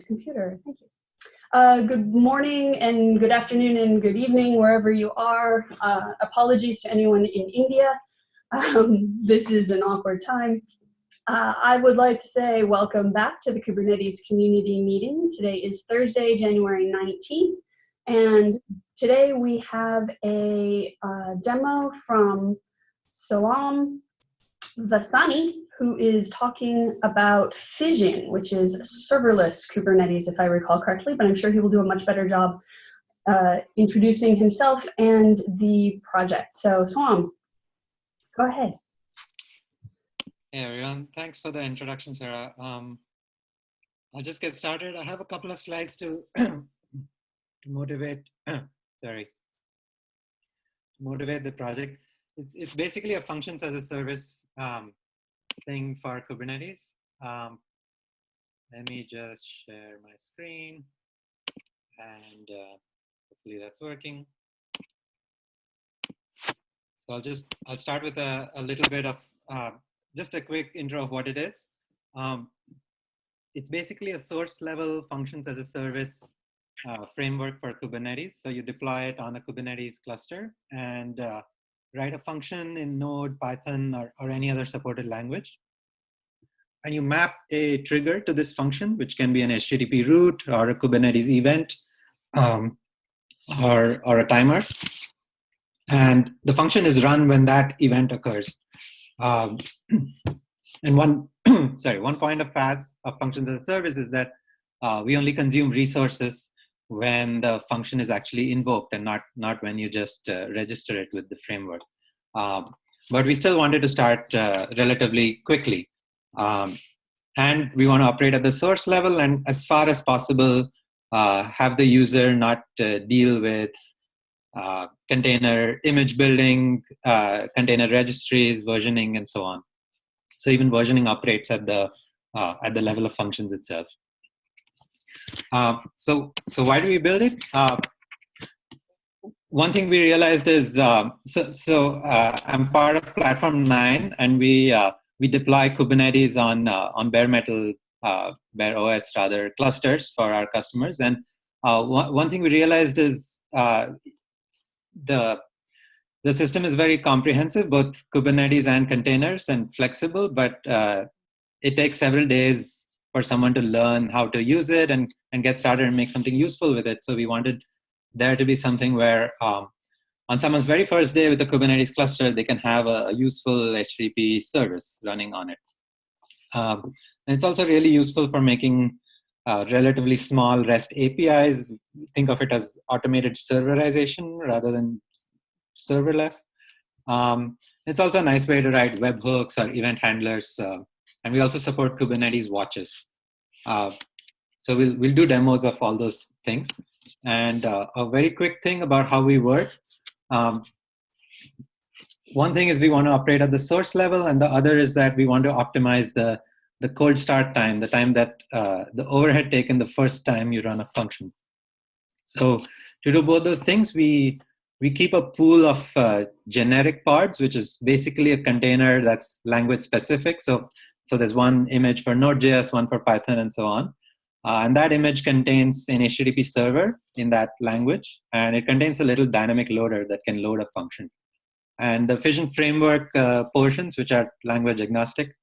Computer. Thank you. Good morning and good afternoon and good evening wherever you are. Apologies to anyone in India. This is an awkward time. I would like to say welcome back to the Kubernetes community meeting. Today is Thursday, January 19th, and today we have a demo from Salam Vasani, who is talking about Fission, which is serverless Kubernetes, if I recall correctly, but I'm sure he will do a much better job introducing himself and the project. So Salam, go ahead. Hey everyone, thanks for the introduction, Sarah. I'll just get started. I have a couple of slides to motivate the project. It's basically a functions as a service thing for Kubernetes. Let me just share my screen, and hopefully that's working. So I'll start with a little bit of just a quick intro of what it is. It's basically a source level functions as a service framework for Kubernetes. So you deploy it on a Kubernetes cluster and write a function in Node, Python, or any other supported language. And you map a trigger to this function, which can be an HTTP route or a Kubernetes event or a timer. And the function is run when that event occurs. And one point of functions as a service is that we only consume resources when the function is actually invoked and not when you just register it with the framework. But we still wanted to start relatively quickly. And we want to operate at the source level and as far as possible have the user not deal with container image building, container registries, versioning, and so on. So even versioning operates at the level of functions itself. So why do we build it? One thing we realized is I'm part of Platform 9, and we deploy Kubernetes on bare metal, bare OS rather clusters for our customers. And one thing we realized is the system is very comprehensive, both Kubernetes and containers, and flexible, but it takes several days for someone to learn how to use it and get started and make something useful with it. So we wanted there to be something where on someone's very first day with a Kubernetes cluster, they can have a useful HTTP service running on it. And it's also really useful for making relatively small REST APIs. Think of it as automated serverization rather than serverless. It's also a nice way to write webhooks or event handlers. And we also support Kubernetes watches. So we'll do demos of all those things. And a very quick thing about how we work. One thing is we want to operate at the source level, and the other is that we want to optimize the cold start time, the time that the overhead taken the first time you run a function. So to do both those things, we keep a pool of generic pods, which is basically a container that's language specific. So there's one image for Node.js, one for Python, and so on. And that image contains an HTTP server in that language, and it contains a little dynamic loader that can load a function. And the Fission framework portions, which are language agnostic,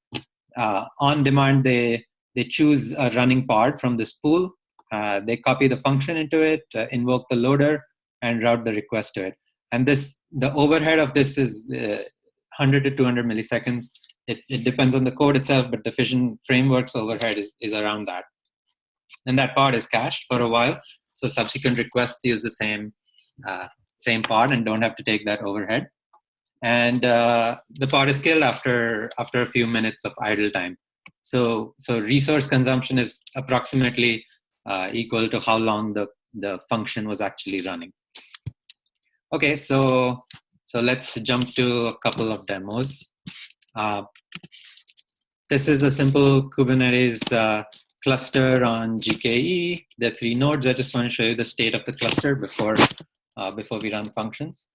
on demand, they choose a running pod from this pool. They copy the function into it, invoke the loader, and route the request to it. And the overhead of this is 100 to 200 milliseconds. It depends on the code itself, but the Fission framework's overhead is around that. And that pod is cached for a while, so subsequent requests use the same pod and don't have to take that overhead. And the pod is killed after a few minutes of idle time. So resource consumption is approximately equal to how long the function was actually running. Okay, so let's jump to a couple of demos. This is a simple Kubernetes cluster on GKE. There are 3 nodes. I just want to show you the state of the cluster before we run functions.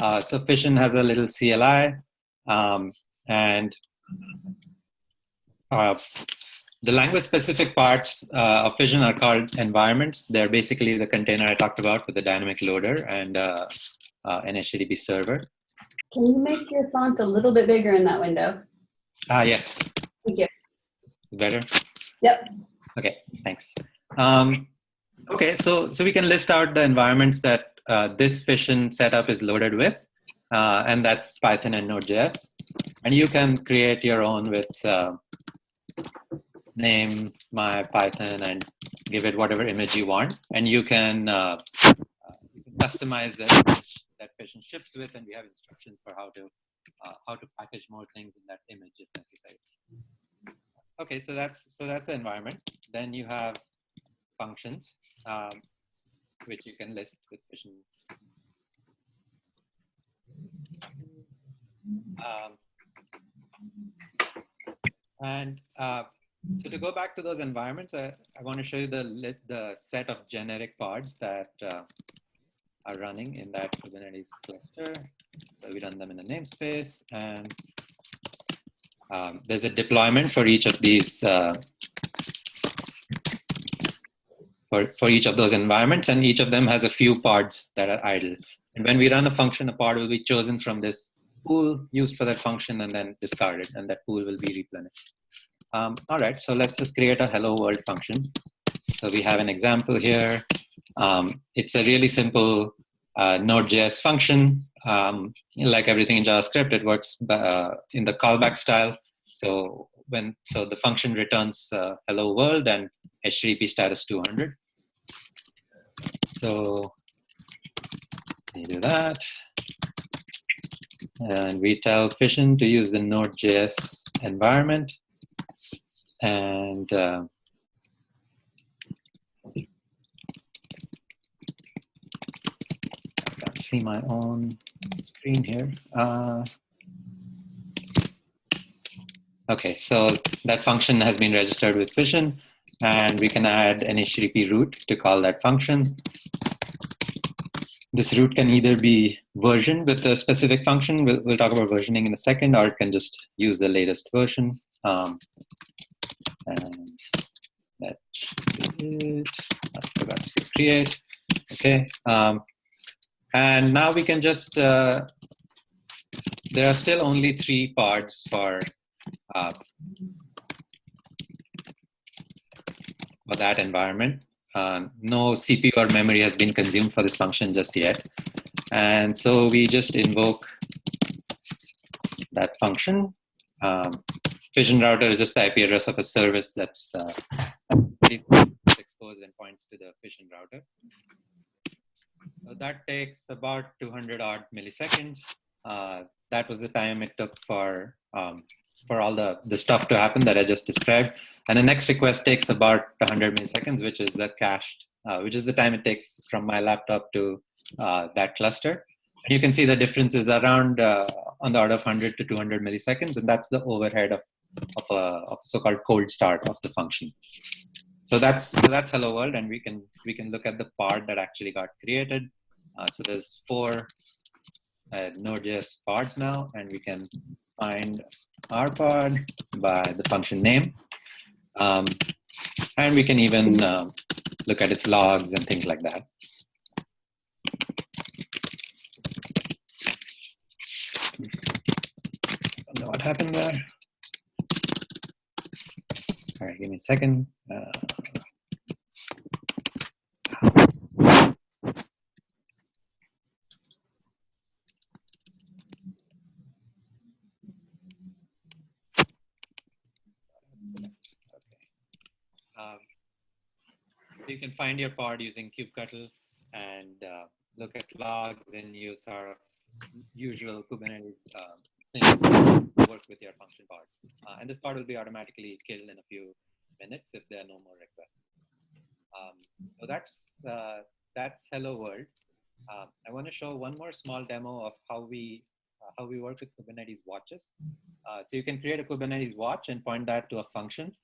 So Fission has a little CLI, and The language-specific parts of Fission are called environments. They're basically the container I talked about with the dynamic loader and an HTTP server. Can you make your font a little bit bigger in that window? Yes. Thank you. Better? Yep. Okay, thanks. Okay, so we can list out the environments that this Fission setup is loaded with, and that's Python and Node.js. And you can create your own with name my Python and give it whatever image you want. And you can customize the image that Fission ships with, and we have instructions for how to package more things in that image if necessary. Okay, so that's the environment. Then you have functions, which you can list with Fission. So to go back to those environments, I want to show you the set of generic pods that are running in that Kubernetes cluster. So we run them in a namespace, and there's a deployment for each of these for each of those environments, and each of them has a few pods that are idle. And when we run a function, a pod will be chosen from this pool used for that function and then discarded, and that pool will be replenished. All right, so let's just create a hello world function. So we have an example here. It's a really simple Node.js function. Like everything in JavaScript, it works in the callback style. So the function returns hello world and HTTP status 200. So we do that. And we tell Fission to use the Node.js environment. And I can't see my own screen here. Okay, so that function has been registered with Fission, and we can add an HTTP route to call that function. This route can either be versioned with a specific function. We'll talk about versioning in a second, or it can just use the latest version. And that should be it. I forgot to say create. Okay. And now we can just, there are still only 3 pods for that environment. No CPU or memory has been consumed for this function just yet. And so we just invoke that function. Fission router is just the IP address of a service that's exposed and points to the Fission router. So that takes about 200 odd milliseconds. That was the time it took for all the stuff to happen that I just described. And the next request takes about 100 milliseconds, which is the cached, which is the time it takes from my laptop to that cluster. And you can see the difference is around on the order of 100 to 200 milliseconds, and that's the overhead of a so-called cold start of the function. So that's hello world, and we can look at the pod that actually got created. So there's 4 Node.js pods now, and we can find our pod by the function name. And we can even look at its logs and things like that. I don't know what happened there. All right, give me a second. So you can find your pod using kubectl and look at logs and use our usual Kubernetes things to work with your function pod. And this pod will be automatically killed in a few minutes if there are no more requests. So that's hello world. I want to show one more small demo of how we work with Kubernetes watches. So you can create a Kubernetes watch and point that to a function.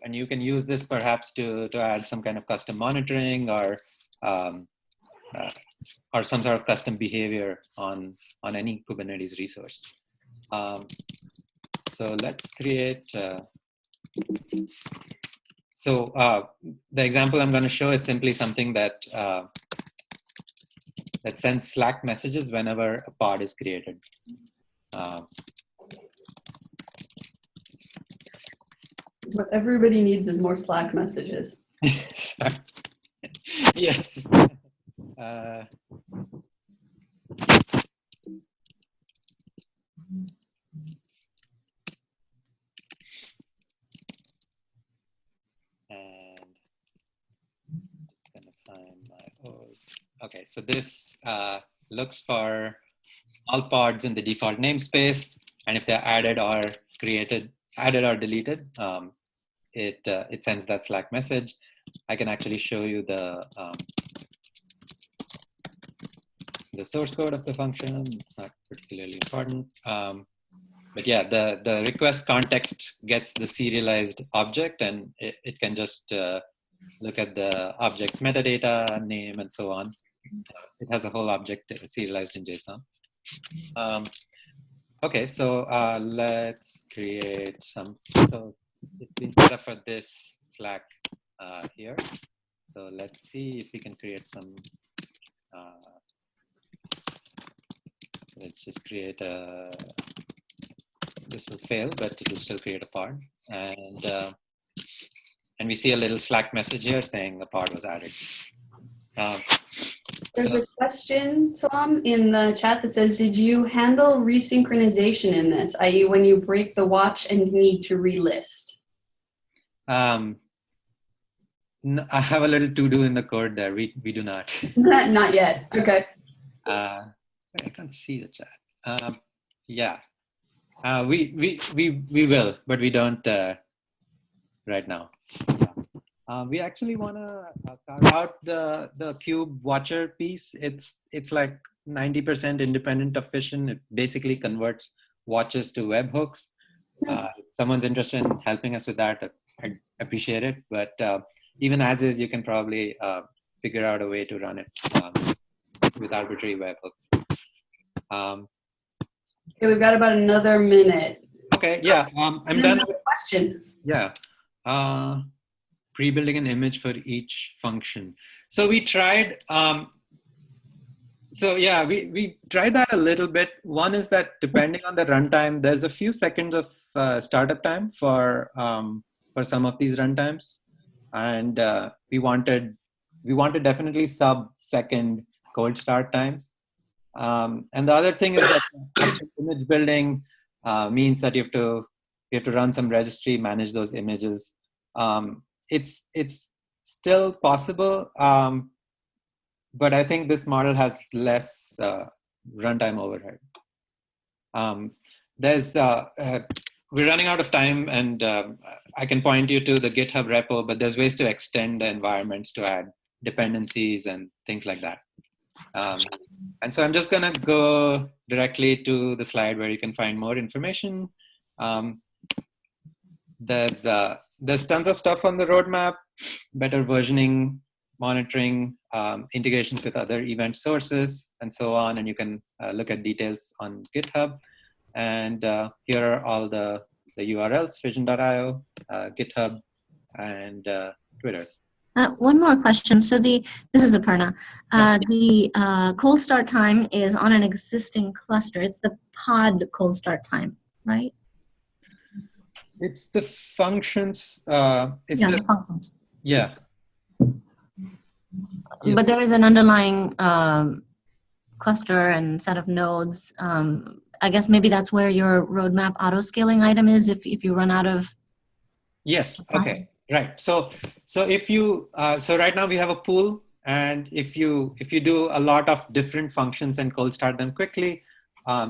And you can use this perhaps to add some kind of custom monitoring or some sort of custom behavior on any Kubernetes resource. So let's create So the example I'm going to show is simply something that that sends Slack messages whenever a pod is created. What everybody needs is more Slack messages. Yes. And just gonna find my old. Okay, so this looks for all pods in the default namespace, and if they're added or deleted, it sends that Slack message. I can actually show you the source code of the function. It's not particularly important. But yeah, the request context gets the serialized object, and it can just look at the object's metadata, name, and so on. It has a whole object serialized in JSON. Okay, so let's create some. So it's been set up for this Slack here. So let's see if we can create some. Let's just create a. This will fail, but it will still create a pod, and we see a little Slack message here saying the pod was added. There's a question, Tom, in the chat that says, did you handle resynchronization in this, i.e. when you break the watch and need to relist? No, I have a little to-do in the code there. We do not. Not yet. Okay. Sorry, I can't see the chat. Yeah. We will, but we don't right now. Yeah. We actually want to carve out the cube watcher piece. It's like 90% independent of Fission. It basically converts watches to webhooks. If someone's interested in helping us with that, I'd appreciate it. But even as is, you can probably figure out a way to run it with arbitrary webhooks. Okay, we've got about another minute. Okay, yeah, I'm done. Question. Yeah, pre-building an image for each function. So we tried. So yeah, we tried that a little bit. One is that depending on the runtime, there's a few seconds of startup time for some of these runtimes, and we wanted definitely sub-second cold start times. And the other thing is that actual image building means that you have to run some registry, manage those images. It's still possible, but I think this model has less runtime overhead. We're running out of time, and I can point you to the GitHub repo, but there's ways to extend the environments to add dependencies and things like that. And so I'm just going to go directly to the slide where you can find more information. There's tons of stuff on the roadmap, better versioning, monitoring, integrations with other event sources, and so on. And you can look at details on GitHub. And here are all the URLs, fission.io, GitHub, and Twitter. One more question. So this is Aparna. The cold start time is on an existing cluster. It's the pod cold start time, right? It's the functions. The functions. Yeah. Yes. But there is an underlying cluster and set of nodes. I guess maybe that's where your roadmap auto-scaling item is if you run out of. Yes. Okay. Right. So if you so right now we have a pool, and if you do a lot of different functions and cold start them quickly,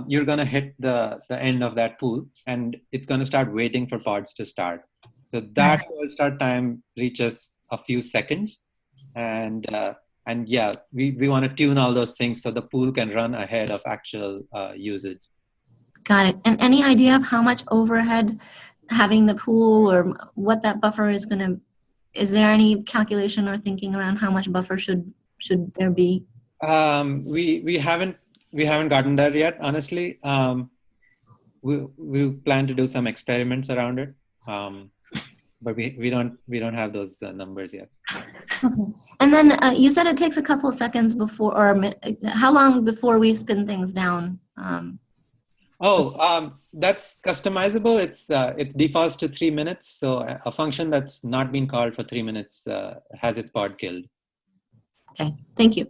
you're going to hit the end of that pool, and it's going to start waiting for pods to start. So that cold start time reaches a few seconds, and yeah, we want to tune all those things so the pool can run ahead of actual usage. Got it. And any idea of how much overhead having the pool or what that buffer is going to, is there any calculation or thinking around how much buffer should there be? We haven't gotten there yet, honestly. We plan to do some experiments around it. but we don't have those numbers yet. Okay. And then you said it takes a couple of seconds before, or how long before we spin things down? That's customizable. It defaults to 3 minutes. So a function that's not been called for 3 minutes has its pod killed. Okay, thank you.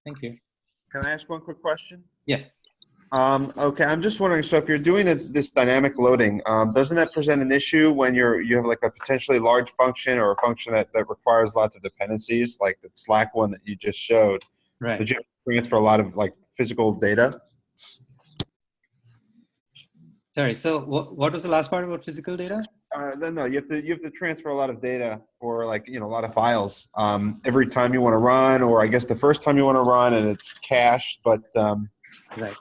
Thank you. Can I ask one quick question? Yes. Okay, I'm just wondering, so if you're doing this dynamic loading, doesn't that present an issue when you have like a potentially large function or a function that requires lots of dependencies, like the Slack one that you just showed? Right. Did you transfer a lot of like physical data? Sorry, so what was the last part about physical data? No, you have to transfer a lot of data, or like, a lot of files every time you want to run, or I guess the first time you want to run, and it's cached, but right.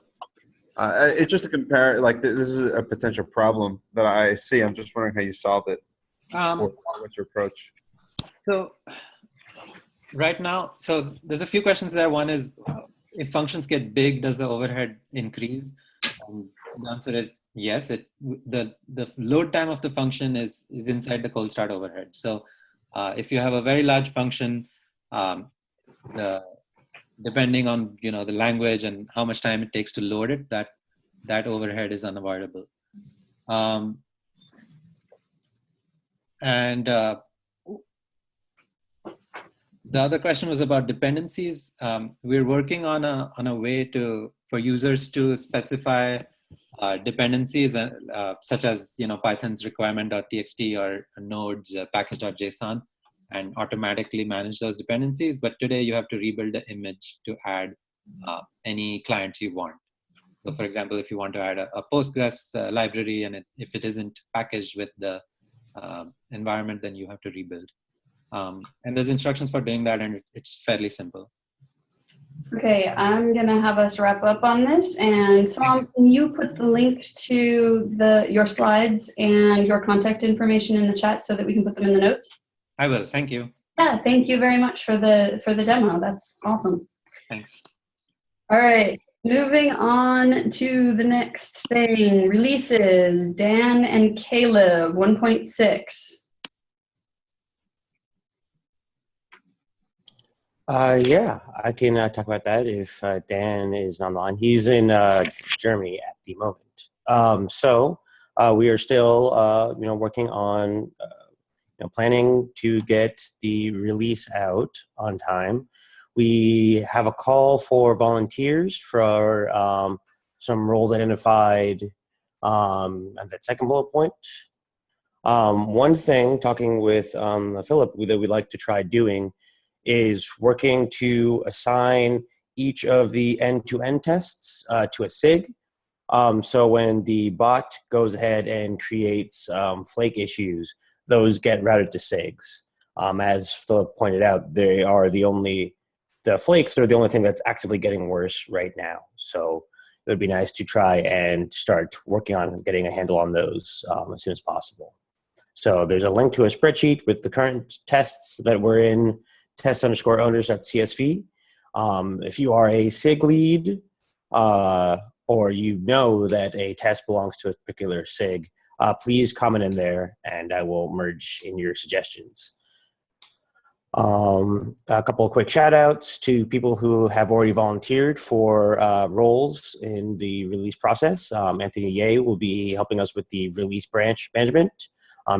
It's just to compare, like this is a potential problem that I see. I'm just wondering how you solve it, or what's your approach? So right now, so there's a few questions there. One is, if functions get big, does the overhead increase? The answer is yes. The load time of the function is inside the cold start overhead. So if you have a very large function, depending on the language and how much time it takes to load it, that overhead is unavoidable. And the other question was about dependencies. We're working on a way for users to specify dependencies such as Python's requirement.txt or Node's package.json, and automatically manage those dependencies. But today you have to rebuild the image to add any clients you want. So for example, if you want to add a Postgres library, and if it isn't packaged with the environment, then you have to rebuild. And there's instructions for doing that, and it's fairly simple. Okay, I'm gonna have us wrap up on this. And Sam, can you put the link to your slides and your contact information in the chat so that we can put them in the notes? I will. Thank you. Yeah, thank you very much for the demo. That's awesome. Thanks. All right, moving on to the next thing. Releases, Dan and Caleb, 1.6. Yeah, I can talk about that if Dan is online. He's in Germany at the moment. So we are still, working on, planning to get the release out on time. We have a call for volunteers for some roles identified on that second bullet point. One thing, talking with Philip, that we'd like to try doing is working to assign each of the end-to-end tests to a SIG. So when the bot goes ahead and creates flake issues, those get routed to SIGs. As Philip pointed out, the flakes are the only thing that's actively getting worse right now. So it would be nice to try and start working on getting a handle on those as soon as possible. So there's a link to a spreadsheet with the current tests that we're in, test_owners.csv. If you are a SIG lead, or that a test belongs to a particular SIG, please comment in there and I will merge in your suggestions. A couple of quick shout outs to people who have already volunteered for roles in the release process. Anthony Ye will be helping us with the release branch management.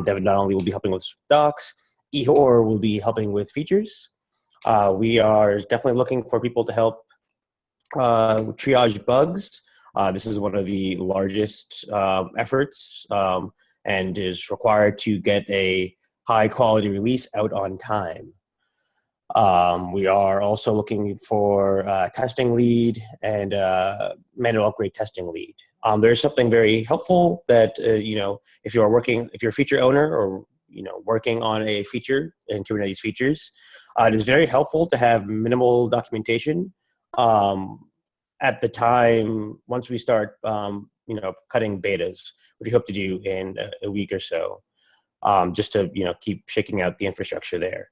Devin Donnelly will be helping with docs. Ihor will be helping with features. We are definitely looking for people to help triage bugs. This is one of the largest efforts and is required to get a high quality release out on time. We are also looking for a testing lead and manual upgrade testing lead. There's something very helpful that, if you're a feature owner or working on a feature in Kubernetes features, it is very helpful to have minimal documentation at the time once we start, cutting betas, which we hope to do in a week or so, just to keep shaking out the infrastructure there.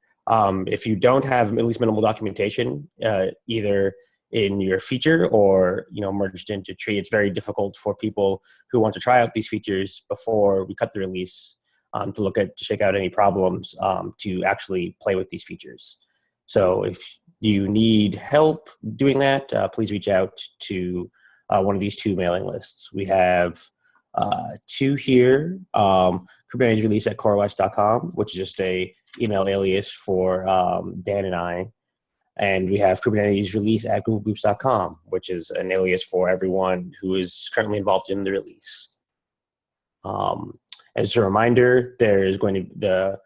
If you don't have at least minimal documentation, either in your feature or merged into tree, it's very difficult for people who want to try out these features before we cut the release to check out any problems to actually play with these features. So if you need help doing that, please reach out to one of these two mailing lists. We have two here, Kubernetes release at coreos.com, which is just a email alias for Dan and I. And we have Kubernetes release at googlegroups.com, which is an alias for everyone who is currently involved in the release. As a reminder, there is going to the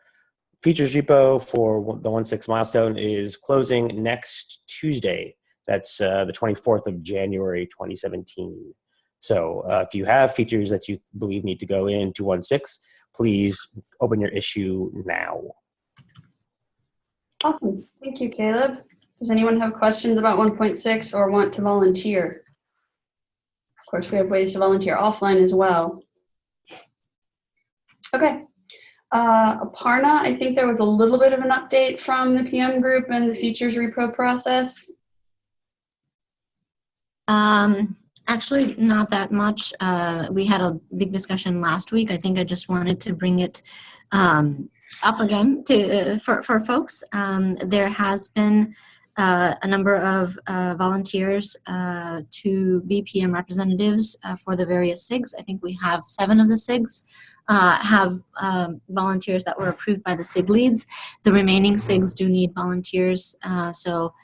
features repo for the 1.6 milestone is closing next Tuesday. That's the 24th of January, 2017. So if you have features that you believe need to go into 1.6, please open your issue now. Awesome. Thank you, Caleb. Does anyone have questions about 1.6 or want to volunteer? Of course, we have ways to volunteer offline as well. Okay. Aparna, I think there was a little bit of an update from the PM group and the features repro process. Actually, not that much. We had a big discussion last week. I think I just wanted to bring it up again for folks. There has been a number of volunteers to be PM representatives for the various SIGs. I think we have 7 of the SIGs have volunteers that were approved by the SIG leads. The remaining SIGs do need volunteers, so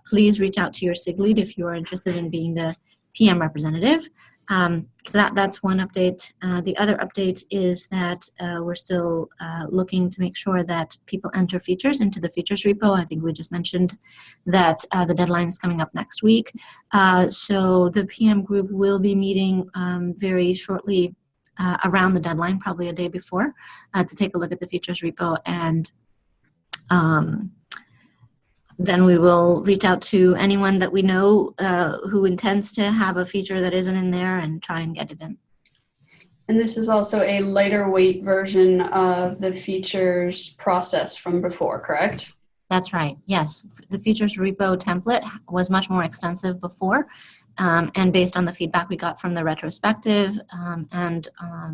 please reach out to your SIG lead if you are interested in being the PM representative. So that's one update. The other update is that we're still looking to make sure that people enter features into the features repo. I think we just mentioned that the deadline is coming up next week. So the PM group will be meeting very shortly around the deadline, probably a day before, to take a look at the features repo, and then we will reach out to anyone that we know who intends to have a feature that isn't in there and try and get it in. And this is also a lighter weight version of the features process from before, correct? That's right, yes. The features repo template was much more extensive before, and based on the feedback we got from the retrospective and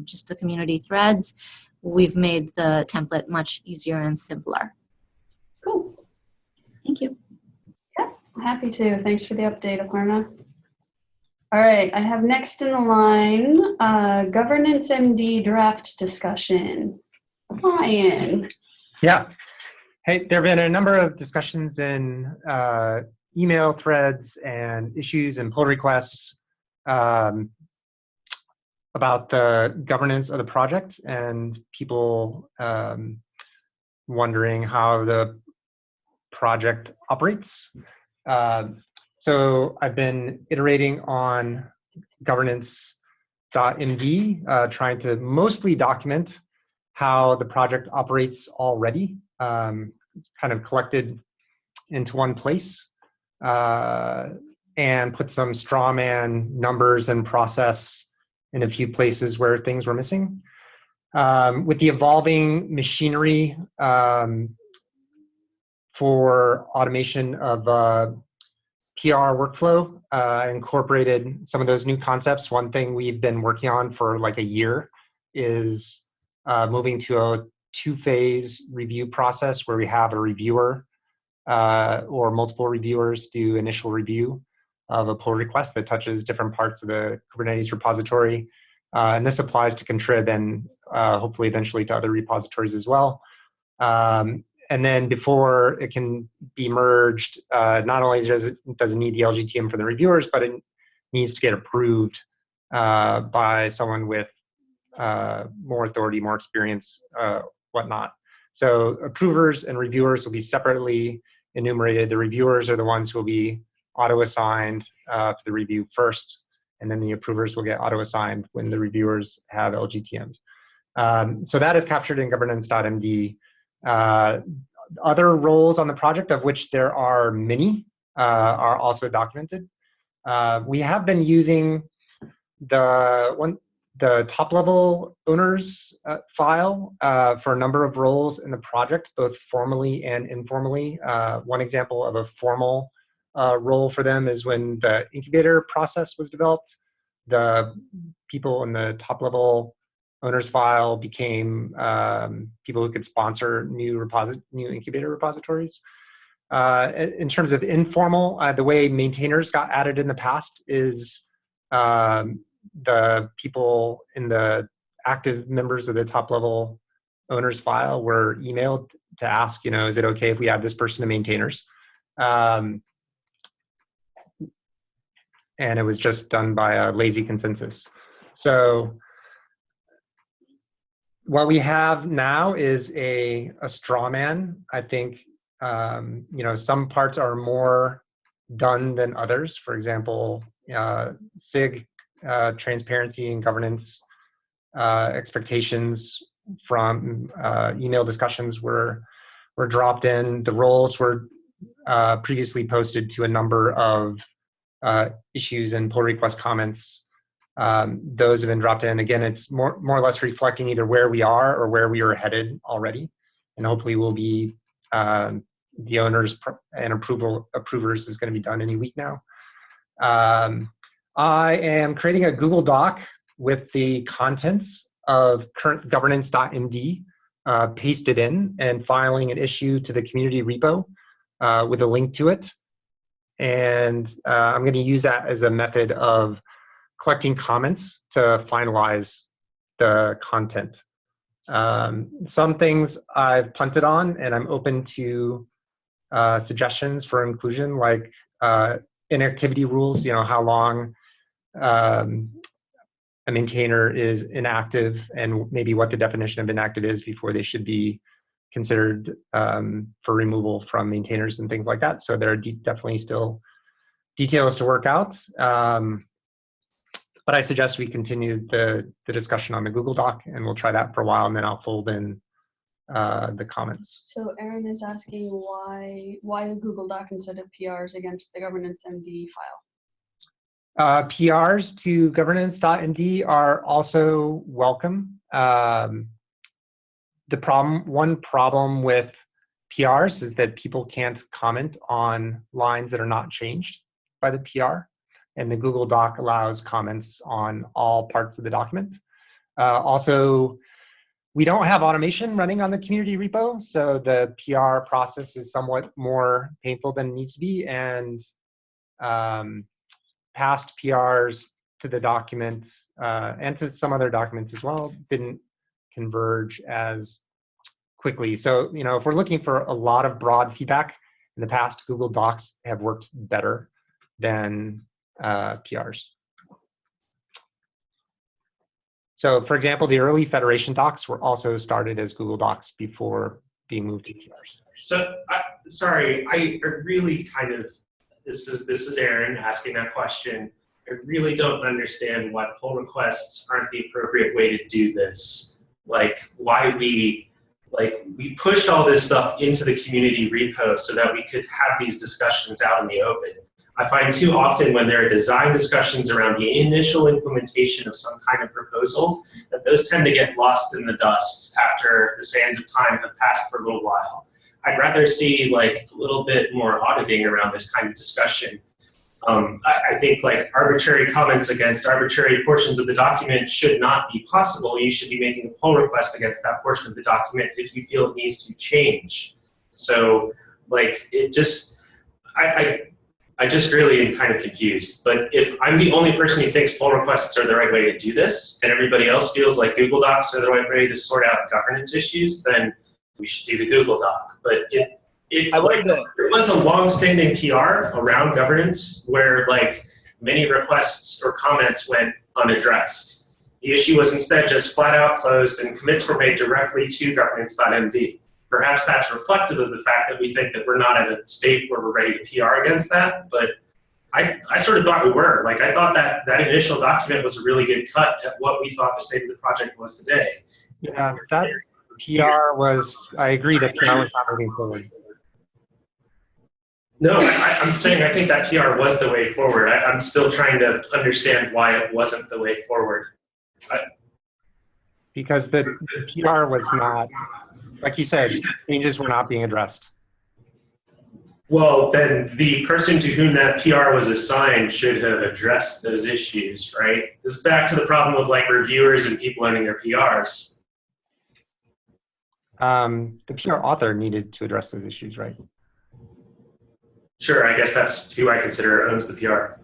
just the community threads, we've made the template much easier and simpler. Cool. Thank you. Yeah, I'm happy to. Thanks for the update, Aparna. All right, I have next in the line, governance.md draft discussion. Ryan. Yeah. Hey, there have been a number of discussions in email threads and issues and pull requests about the governance of the project, and people wondering how the project operates. So I've been iterating on governance.md, trying to mostly document how the project operates already, kind of collected into one place, and put some straw man numbers and process in a few places where things were missing. With the evolving machinery for automation of PR workflow, incorporated some of those new concepts. One thing we've been working on for like a year is moving to a 2-phase review process where we have a reviewer or multiple reviewers do initial review of a pull request that touches different parts of the Kubernetes repository. And this applies to Contrib and hopefully eventually to other repositories as well. And then before it can be merged, not only does it need the LGTM for the reviewers, but it needs to get approved by someone with more authority, more experience, whatnot. So approvers and reviewers will be separately enumerated. The reviewers are the ones who will be auto-assigned for the review first, and then the approvers will get auto-assigned when the reviewers have LGTMs. So that is captured in governance.md. Other roles on the project, of which there are many, are also documented. We have been using the top-level owners file for a number of roles in the project, both formally and informally. One example of a formal role for them is when the incubator process was developed. The people in the top-level owners file became people who could sponsor new incubator repositories. In terms of informal, the way maintainers got added in the past is the people in the active members of the top level owners file were emailed to ask, is it okay if we add this person to maintainers? And it was just done by a lazy consensus. So what we have now is a straw man. I think some parts are more done than others. For example, SIG transparency and governance expectations from email discussions were dropped in. The roles were previously posted to a number of issues and pull request comments. Those have been dropped in. Again, it's more or less reflecting either where we are or where we are headed already, and hopefully we'll be the owners and approvers is going to be done any week now. I am creating a Google Doc with the contents of current governance.md pasted in and filing an issue to the community repo with a link to it. And I'm going to use that as a method of collecting comments to finalize the content. Some things I've punted on, and I'm open to suggestions for inclusion, like inactivity rules, how long a maintainer is inactive and maybe what the definition of inactive is before they should be considered for removal from maintainers and things like that. So there are definitely still details to work out. But I suggest we continue the discussion on the Google Doc, and we'll try that for a while, and then I'll fold in the comments. So Aaron is asking why a Google Doc instead of PRs against the governance.md file? PRs to governance.md are also welcome. One problem with PRs is that people can't comment on lines that are not changed by the PR, and the Google Doc allows comments on all parts of the document. Also, we don't have automation running on the community repo, so the PR process is somewhat more painful than it needs to be, and past PRs to the document and to some other documents as well didn't converge as quickly. So, if we're looking for a lot of broad feedback, in the past, Google Docs have worked better than PRs. So, for example, the early Federation docs were also started as Google Docs before being moved to PRs. So, sorry, I really kind of, this was Aaron asking that question. I really don't understand why pull requests aren't the appropriate way to do this. Like, why we pushed all this stuff into the community repo so that we could have these discussions out in the open. I find too often when there are design discussions around the initial implementation of some kind of proposal, that those tend to get lost in the dust after the sands of time have passed for a little while. I'd rather see like a little bit more auditing around this kind of discussion. I think like arbitrary comments against arbitrary portions of the document should not be possible. You should be making a pull request against that portion of the document if you feel it needs to change. So like it just, I just really am kind of confused. But if I'm the only person who thinks pull requests are the right way to do this, and everybody else feels like Google Docs are the right way to sort out governance issues, then we should do the Google Doc. But there was a long-standing PR around governance where like many requests or comments went unaddressed. The issue was instead just flat out closed and commits were made directly to governance.md. Perhaps that's reflective of the fact that we think that we're not at a state where we're ready to PR against that, but I sort of thought we were. Like I thought that initial document was a really good cut at what we thought the state of the project was today. Yeah, that PR was, I agree that PR was not moving forward. No, I'm saying I think that PR was the way forward. I'm still trying to understand why it wasn't the way forward. Because the PR was not, like you said, changes were not being addressed. Well, then the person to whom that PR was assigned should have addressed those issues, right? This is back to the problem of like reviewers and people owning their PRs. The PR author needed to address those issues, right? Sure, I guess that's who I consider owns the PR.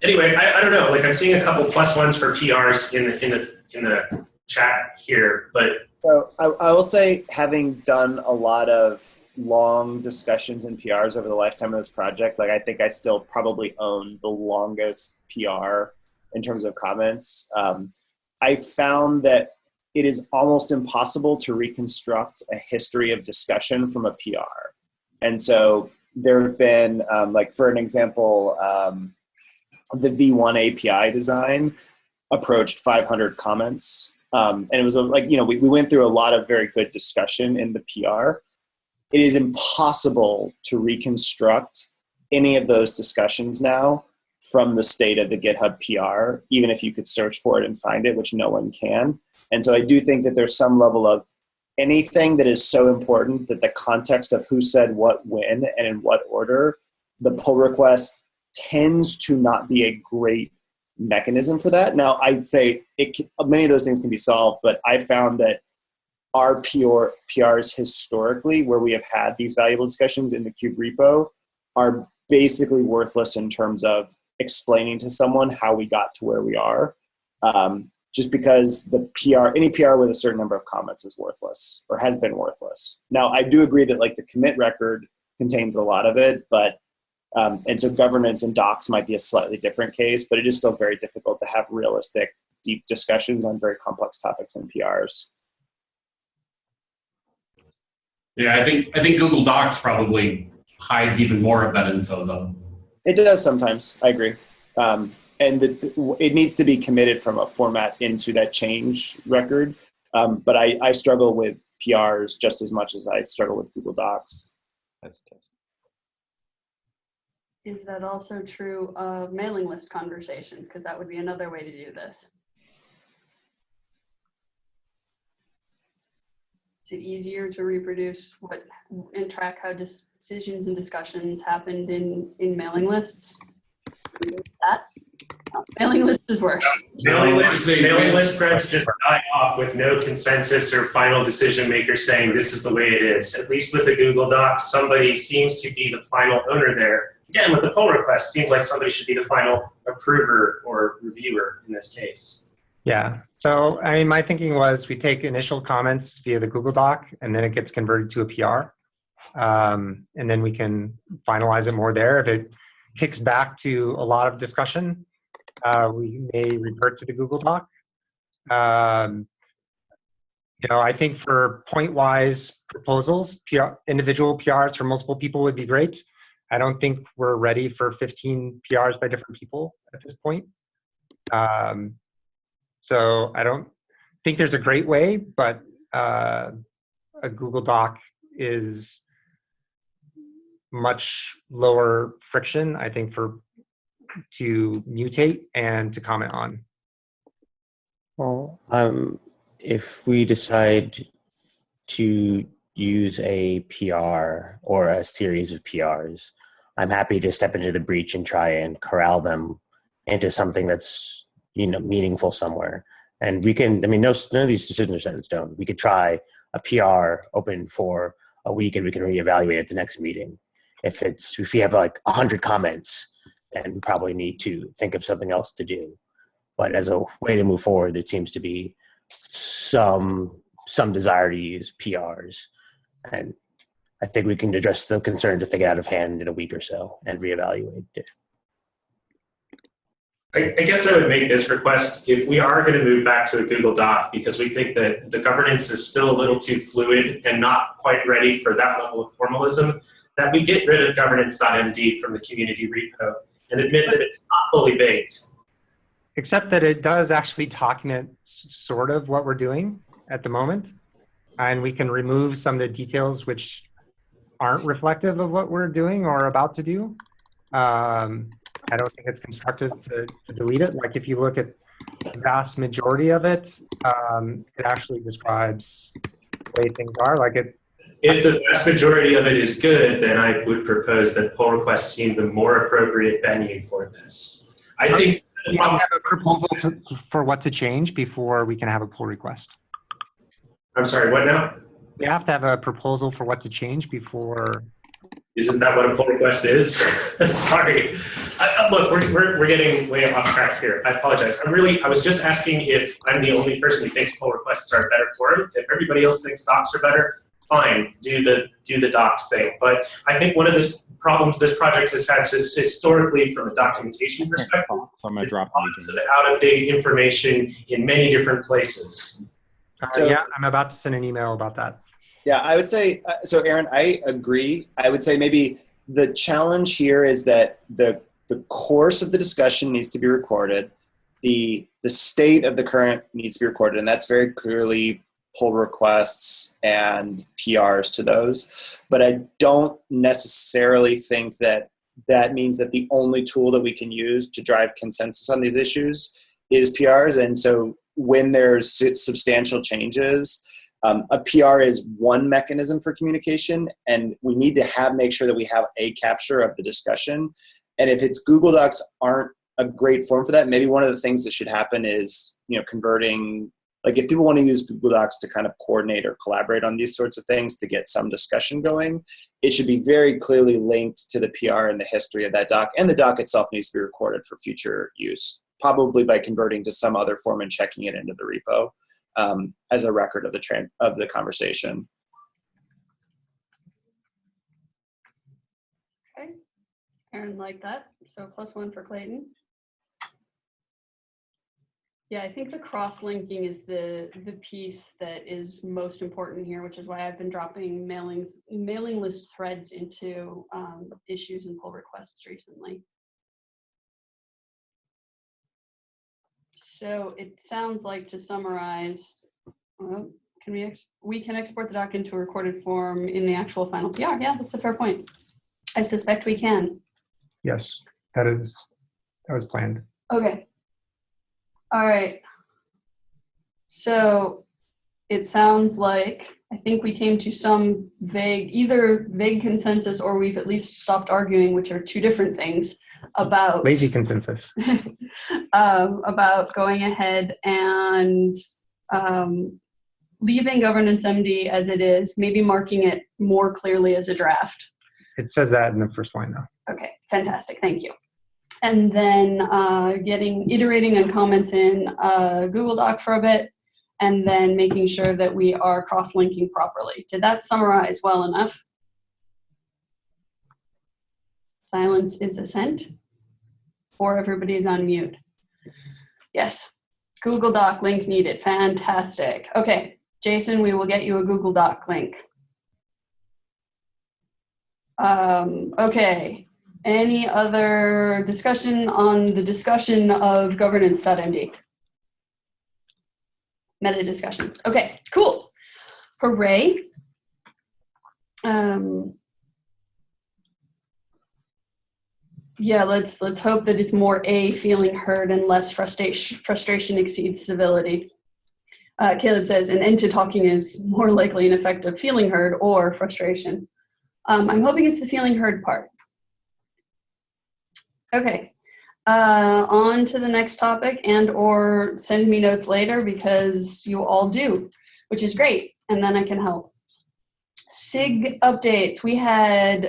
Anyway, I don't know. Like I'm seeing a couple +1s for PRs in the chat here, but So I will say, having done a lot of long discussions and PRs over the lifetime of this project, like I think I still probably own the longest PR in terms of comments. I found that it is almost impossible to reconstruct a history of discussion from a PR. And so there have been, like for an example, the V1 API design approached 500 comments. And it was like, you know, we went through a lot of very good discussion in the PR. It is impossible to reconstruct any of those discussions now from the state of the GitHub PR, even if you could search for it and find it, which no one can. And so I do think that there's some level of anything that is so important that the context of who said what when and in what order, the pull request tends to not be a great mechanism for that. Now, I'd say many of those things can be solved, but I found that our PRs historically, where we have had these valuable discussions in the Cube repo, are basically worthless in terms of explaining to someone how we got to where we are. Just because the PR, any PR with a certain number of comments is worthless or has been worthless. Now, I do agree that like the commit record contains a lot of it, but and so governance and docs might be a slightly different case, but it is still very difficult to have realistic, deep discussions on very complex topics in PRs. Yeah, I think Google Docs probably hides even more of that info, though. It does sometimes. I agree. And it needs to be committed from a format into that change record. But I struggle with PRs just as much as I struggle with Google Docs. Is that also true of mailing list conversations? Because that would be another way to do this. Is it easier to reproduce and track how decisions and discussions happened in mailing lists? Mailing list is worse. Mailing list threads just die off with no consensus or final decision maker saying this is the way it is. At least with a Google Doc, somebody seems to be the final owner there. Again, with a pull request, seems like somebody should be the final approver or reviewer in this case. Yeah. So, I mean, my thinking was we take initial comments via the Google Doc, and then it gets converted to a PR. And then we can finalize it more there. If it kicks back to a lot of discussion, we may revert to the Google Doc. You know, I think for point-wise proposals, individual PRs for multiple people would be great. I don't think we're ready for 15 PRs by different people at this point. So I don't think there's a great way, but a Google Doc is much lower friction, I think, to mutate and to comment on. Well, if we decide to use a PR or a series of PRs, I'm happy to step into the breach and try and corral them into something that's, you know, meaningful somewhere. And we can, I mean, none of these decisions are set in stone. We could try a PR open for a week and we can reevaluate at the next meeting. If we have like 100 comments, and we probably need to think of something else to do. But as a way to move forward, there seems to be some desire to use PRs. And I think we can address the concern if they get out of hand in a week or so and reevaluate it. I guess I would make this request if we are going to move back to a Google Doc because we think that the governance is still a little too fluid and not quite ready for that level of formalism, that we get rid of governance.md from the community repo and admit that it's not fully baked. Except that it does actually document sort of what we're doing at the moment. And we can remove some of the details which aren't reflective of what we're doing or about to do. I don't think it's constructive to delete it. Like if you look at the vast majority of it, it actually describes the way things are. Like If the vast majority of it is good, then I would propose that pull requests seem the more appropriate venue for this. I think we have to have a proposal for what to change before we can have a pull request. I'm sorry, what now? We have to have a proposal for what to change before. Isn't that what a pull request is? Sorry. Look, we're getting way off track here. I apologize. I was just asking if I'm the only person who thinks pull requests are better for it. If everybody else thinks docs are better, fine, do the docs thing. But I think one of the problems this project has had is historically from a documentation perspective, So I'm gonna drop lots of out-of-date information in many different places. Yeah, I'm about to send an email about that. Yeah, I would say, so Aaron, I agree. I would say maybe the challenge here is that the course of the discussion needs to be recorded. The state of the current needs to be recorded, and that's very clearly pull requests and PRs to those. But I don't necessarily think that that means that the only tool that we can use to drive consensus on these issues is PRs. And so when there's substantial changes, a PR is one mechanism for communication, and we need to make sure that we have a capture of the discussion. And if it's Google Docs aren't a great form for that, maybe one of the things that should happen is, converting, like if people want to use Google Docs to kind of coordinate or collaborate on these sorts of things to get some discussion going, it should be very clearly linked to the PR and the history of that doc. And the doc itself needs to be recorded for future use, probably by converting to some other form and checking it into the repo. As a record of the conversation. Okay, Aaron liked that. So +1 for Clayton. Yeah, I think the cross-linking is the piece that is most important here, which is why I've been dropping mailing list threads into issues and pull requests recently. So it sounds like, to summarize, we can export the doc into a recorded form in the actual final PR. Yeah, that's a fair point. I suspect we can. Yes, that was planned. Okay. All right. So it sounds like I think we came to some either vague consensus, or we've at least stopped arguing, which are two different things, about lazy consensus. About going ahead and leaving governance.md as it is, maybe marking it more clearly as a draft. It says that in the first line, though. Okay, fantastic, thank you. And then iterating on comments in Google Doc for a bit, and then making sure that we are cross-linking properly. Did that summarize well enough? Silence is assent, or everybody's on mute. Yes, Google Doc link needed, fantastic. Okay, Jason, we will get you a Google Doc link. Okay, any other discussion on the discussion of governance.md? Meta discussions. Okay, cool. Hooray. Yeah, let's hope that it's more feeling heard and less frustration exceeds civility. Caleb says an end to talking is more likely an effect of feeling heard or frustration. I'm hoping it's the feeling heard part. Okay, on to the next topic, or send me notes later because you all do, which is great, and then I can help. SIG updates. We had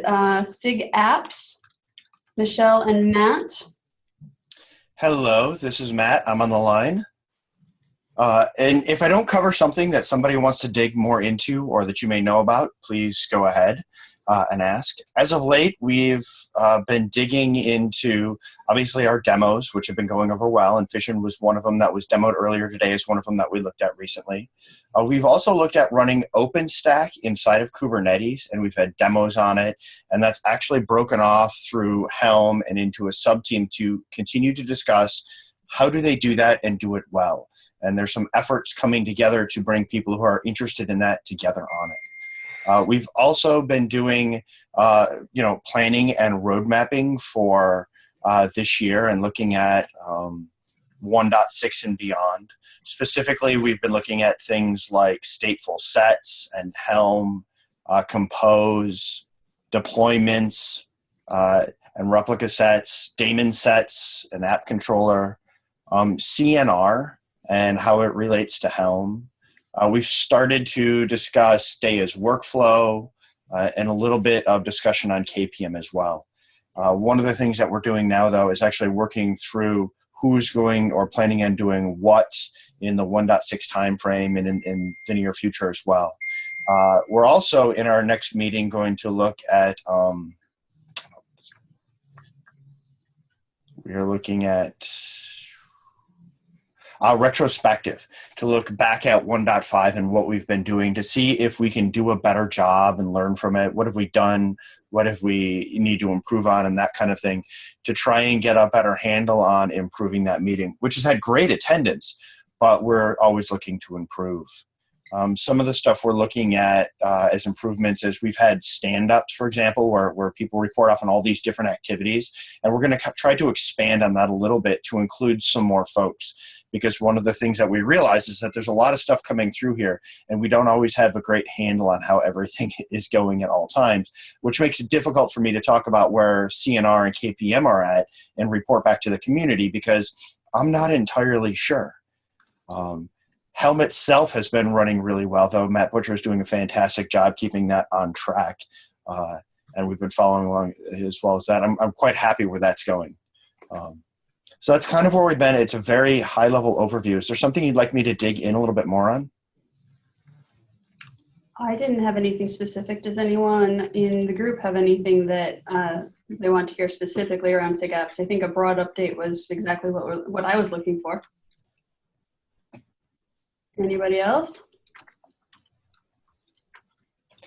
SIG Apps, Michelle and Matt. Hello, this is Matt. I'm on the line. And if I don't cover something that somebody wants to dig more into or that you may know about, please go ahead and ask. As of late, we've been digging into, obviously, our demos, which have been going over well, and Fission was one of them that was demoed earlier today. Is one of them that we looked at recently. We've also looked at running OpenStack inside of Kubernetes, and we've had demos on it, and that's actually broken off through Helm and into a sub-team to continue to discuss how do they do that and do it well. And there's some efforts coming together to bring people who are interested in that together on it. We've also been doing, planning and road mapping for this year and looking at 1.6 and beyond. Specifically, we've been looking at things like stateful sets and Helm compose, deployments, and replica sets, daemon sets, an app controller, CNR, and how it relates to Helm. We've started to discuss Daya's workflow and a little bit of discussion on KPM as well. One of the things that we're doing now, though, is actually working through who's going or planning on doing what in the 1.6 timeframe and in the near future as well. We're also, in our next meeting, going to look at, we are looking at retrospective, to look back at 1.5 and what we've been doing to see if we can do a better job and learn from it. What have we done? What have we need to improve on, and that kind of thing, to try and get a better handle on improving that meeting, which has had great attendance, but we're always looking to improve. Some of the stuff we're looking at as improvements is we've had stand-ups, for example, where people report off on all these different activities, and we're going to try to expand on that a little bit to include some more folks, because one of the things that we realize is that there's a lot of stuff coming through here, and we don't always have a great handle on how everything is going at all times, which makes it difficult for me to talk about where CNR and KPM are at and report back to the community, because I'm not entirely sure. Helm itself has been running really well, though. Matt Butcher is doing a fantastic job keeping that on track, and we've been following along as well as that. I'm quite happy where that's going. So that's kind of where we've been. It's a very high-level overview. Is there something you'd like me to dig in a little bit more on? I didn't have anything specific. Does anyone in the group have anything that they want to hear specifically around SIG Apps? I think a broad update was exactly what I was looking for. Anybody else?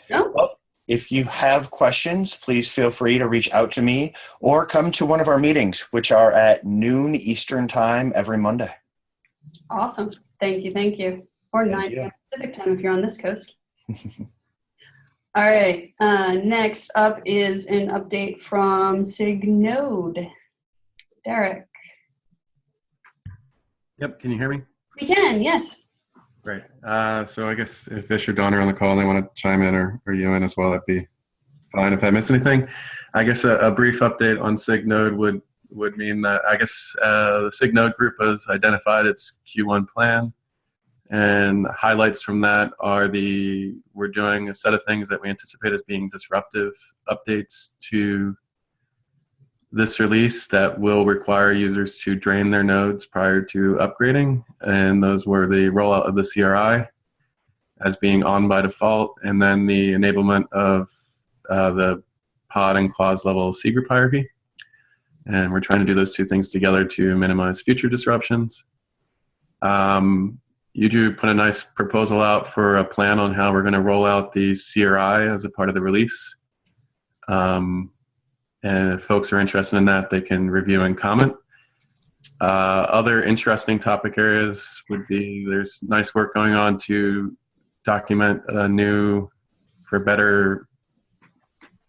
No? Well, if you have questions, please feel free to reach out to me or come to one of our meetings, which are at noon Eastern time every Monday. Awesome. Thank you. Thank you. Or 9 p.m. Pacific time if you're on this coast. All right. Next up is an update from SIG Node. Derek. Yep. Can you hear me? We can, yes. Great. So I guess if Fish or Don are on the call and they want to chime in, or you in as well, that'd be fine. If I miss anything, I guess a brief update on SIG Node would mean that I guess the SIG Node group has identified its Q1 plan, and highlights from that are we're doing a set of things that we anticipate as being disruptive updates to this release that will require users to drain their nodes prior to upgrading, and those were the rollout of the CRI as being on by default, and then the enablement of the pod and clause level C group hierarchy. And we're trying to do those two things together to minimize future disruptions. Yuju put a nice proposal out for a plan on how we're going to roll out the CRI as a part of the release. And if folks are interested in that, they can review and comment. Other interesting topic areas would be there's nice work going on to document a new, for better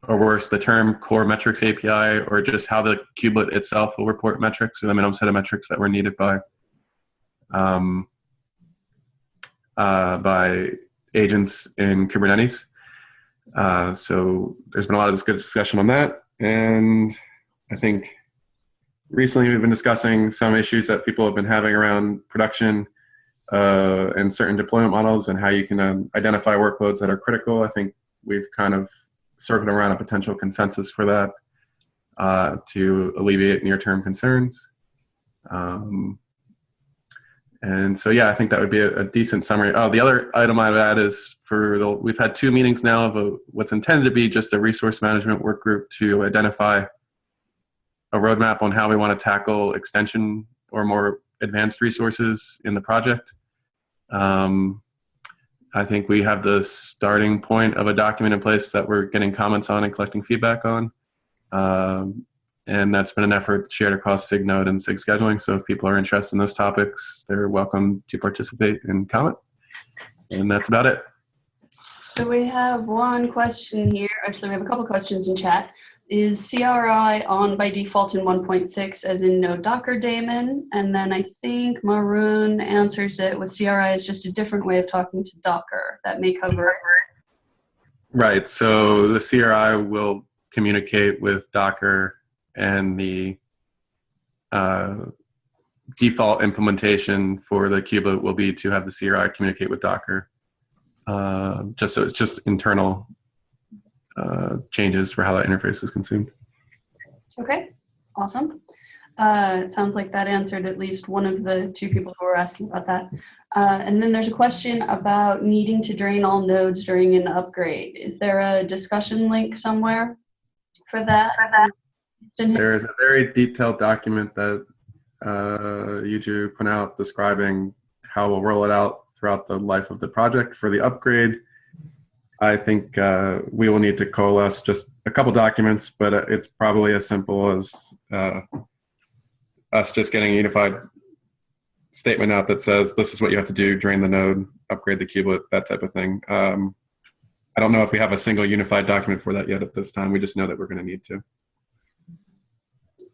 or worse, the term core metrics API, or just how the kubelet itself will report metrics, or the minimum set of metrics that were needed by agents in Kubernetes. So there's been a lot of good discussion on that. And I think recently we've been discussing some issues that people have been having around production and certain deployment models, and how you can identify workloads that are critical. I think we've kind of circled around a potential consensus for that to alleviate near-term concerns. And so, yeah, I think that would be a decent summary. Oh, the other item I would add is we've had 2 meetings now of what's intended to be just a resource management work group to identify a roadmap on how we want to tackle extension or more advanced resources in the project. I think we have the starting point of a document in place that we're getting comments on and collecting feedback on. And that's been an effort shared across SIG Node and SIG scheduling. So if people are interested in those topics, they're welcome to participate and comment. And that's about it. So we have one question here. Actually, we have a couple questions in chat. Is CRI on by default in 1.6 as in no Docker daemon? And then I think Maroon answers it with CRI is just a different way of talking to Docker. That may cover Right. So the CRI will communicate with Docker, and the default implementation for the kubelet will be to have the CRI communicate with Docker. Just so it's just internal changes for how that interface is consumed. Okay, awesome. It sounds like that answered at least one of the two people who were asking about that. And then there's a question about needing to drain all nodes during an upgrade. Is there a discussion link somewhere for that? There is a very detailed document that Yuju put out describing how we'll roll it out throughout the life of the project. For the upgrade, I think we will need to coalesce just a couple documents, but it's probably as simple as us just getting a unified statement out that says this is what you have to do: drain the node, upgrade the kubelet, that type of thing. I don't know if we have a single unified document for that yet at this time. We just know that we're going to need to.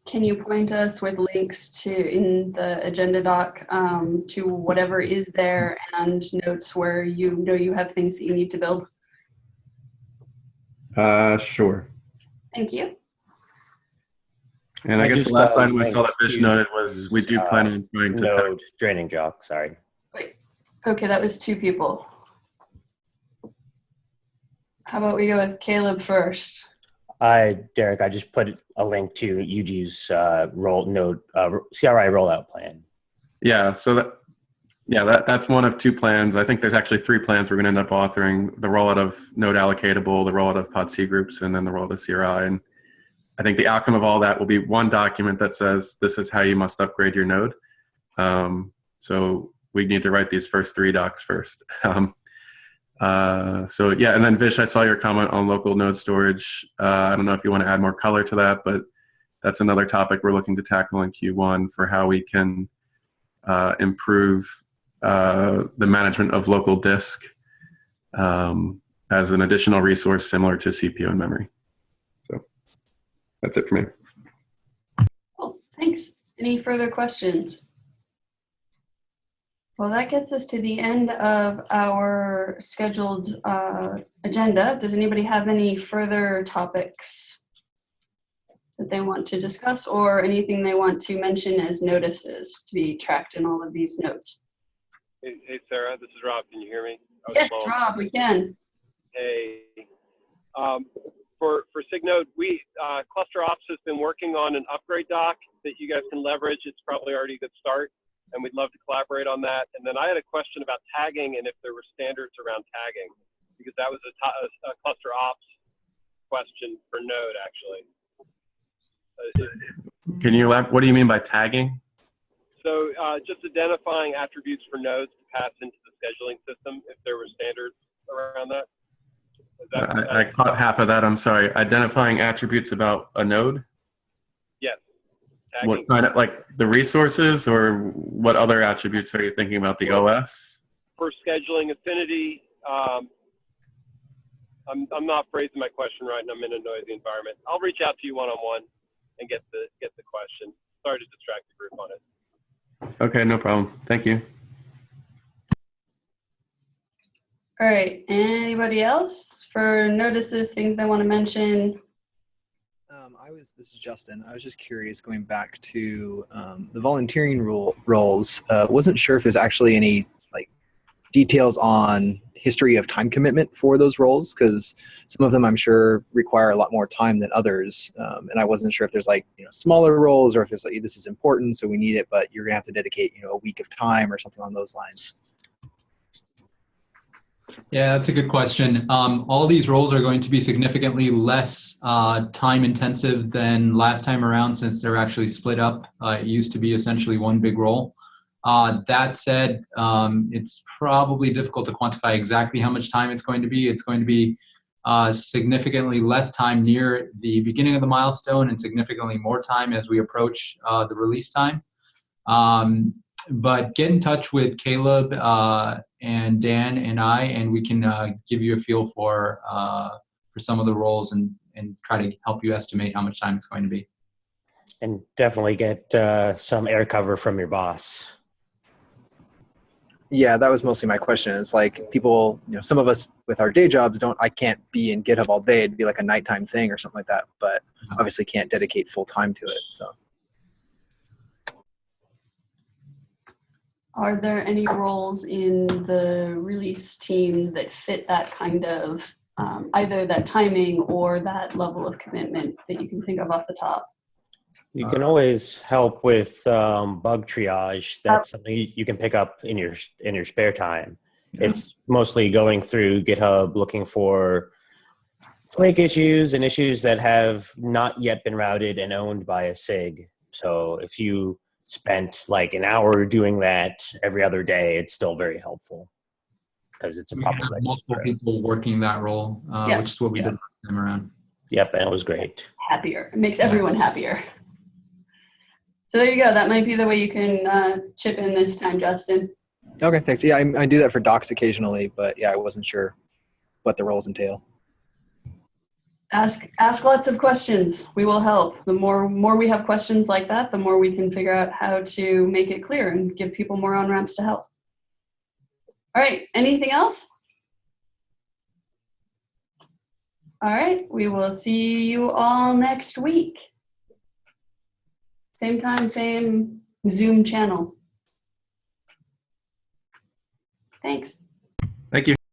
Can you point us with links to in the agenda doc to whatever is there and notes where you know you have things that you need to build? Sure. Thank you. And I guess the last item I saw that Fish noted was we do plan on going to node draining job. Sorry. Wait. Okay, that was two people. How about we go with Caleb first? Derek, I just put a link to Yuji's CRI rollout plan. Yeah, so that's one of two plans. I think there's actually three plans we're going to end up authoring: the rollout of node allocatable, the rollout of pod C groups, and then the rollout of CRI. And I think the outcome of all that will be one document that says this is how you must upgrade your node. So we need to write these first three docs first. So yeah, and then Vish, I saw your comment on local node storage. I don't know if you want to add more color to that, but that's another topic we're looking to tackle in Q1 for how we can improve the management of local disk as an additional resource similar to CPU and memory. So that's it for me. Cool, thanks. Any further questions? Well, that gets us to the end of our scheduled agenda. Does anybody have any further topics that they want to discuss or anything they want to mention as notices to be tracked in all of these notes? Hey Sarah, this is Rob. Can you hear me? Yes, Rob, we can. Hey. For SIG Node, Cluster Ops has been working on an upgrade doc that you guys can leverage. It's probably already a good start, and we'd love to collaborate on that. And then I had a question about tagging and if there were standards around tagging, because that was a Cluster Ops question for Node, actually. Can you elaborate? What do you mean by tagging? So just identifying attributes for nodes to pass into the scheduling system, if there were standards around that. I caught half of that. I'm sorry. Identifying attributes about a node? Yes. Tagging. What kind of, like the resources, or what other attributes are you thinking about? The OS? For scheduling affinity, I'm not phrasing my question right, and I'm in a noisy environment. I'll reach out to you one-on-one and get the question. Sorry to distract the group on it. Okay, no problem. Thank you. All right, anybody else for notices, things they want to mention? This is Justin. I was just curious, going back to the volunteering roles. Wasn't sure if there's actually any details on history of time commitment for those roles, because some of them I'm sure require a lot more time than others, and I wasn't sure if there's smaller roles, or if there's this is important so we need it, but you're gonna have to dedicate a week of time or something on those lines. Yeah, that's a good question. All these roles are going to be significantly less time intensive than last time around, since they're actually split up. It used to be essentially one big role. That said, it's probably difficult to quantify exactly how much time it's going to be. It's going to be significantly less time near the beginning of the milestone and significantly more time as we approach the release time. But get in touch with Caleb and Dan and I, and we can give you a feel for some of the roles and try to help you estimate how much time it's going to be. And definitely get some air cover from your boss. Yeah, that was mostly my question. It's like people, some of us with our day jobs I can't be in GitHub all day. It'd be like a nighttime thing or something like that, but obviously can't dedicate full time to it. So. Are there any roles in the release team that fit that kind of, either that timing or that level of commitment that you can think of off the top? You can always help with bug triage. That's something you can pick up in your spare time. It's mostly going through GitHub, looking for flake issues and issues that have not yet been routed and owned by a SIG. So if you spent like an hour doing that every other day, it's still very helpful because it's a We proper have registry. multiple people working that role, which is what we did last time around. Yep, and it was great. Happier. It makes everyone happier. So there you go. That might be the way you can chip in this time, Justin. Okay, thanks. Yeah, I do that for docs occasionally, but yeah, I wasn't sure what the roles entail. Ask lots of questions. We will help. The more we have questions like that, the more we can figure out how to make it clear and give people more on-ramps to help. All right, anything else? All right, we will see you all next week. Same time, same Zoom channel. Thanks.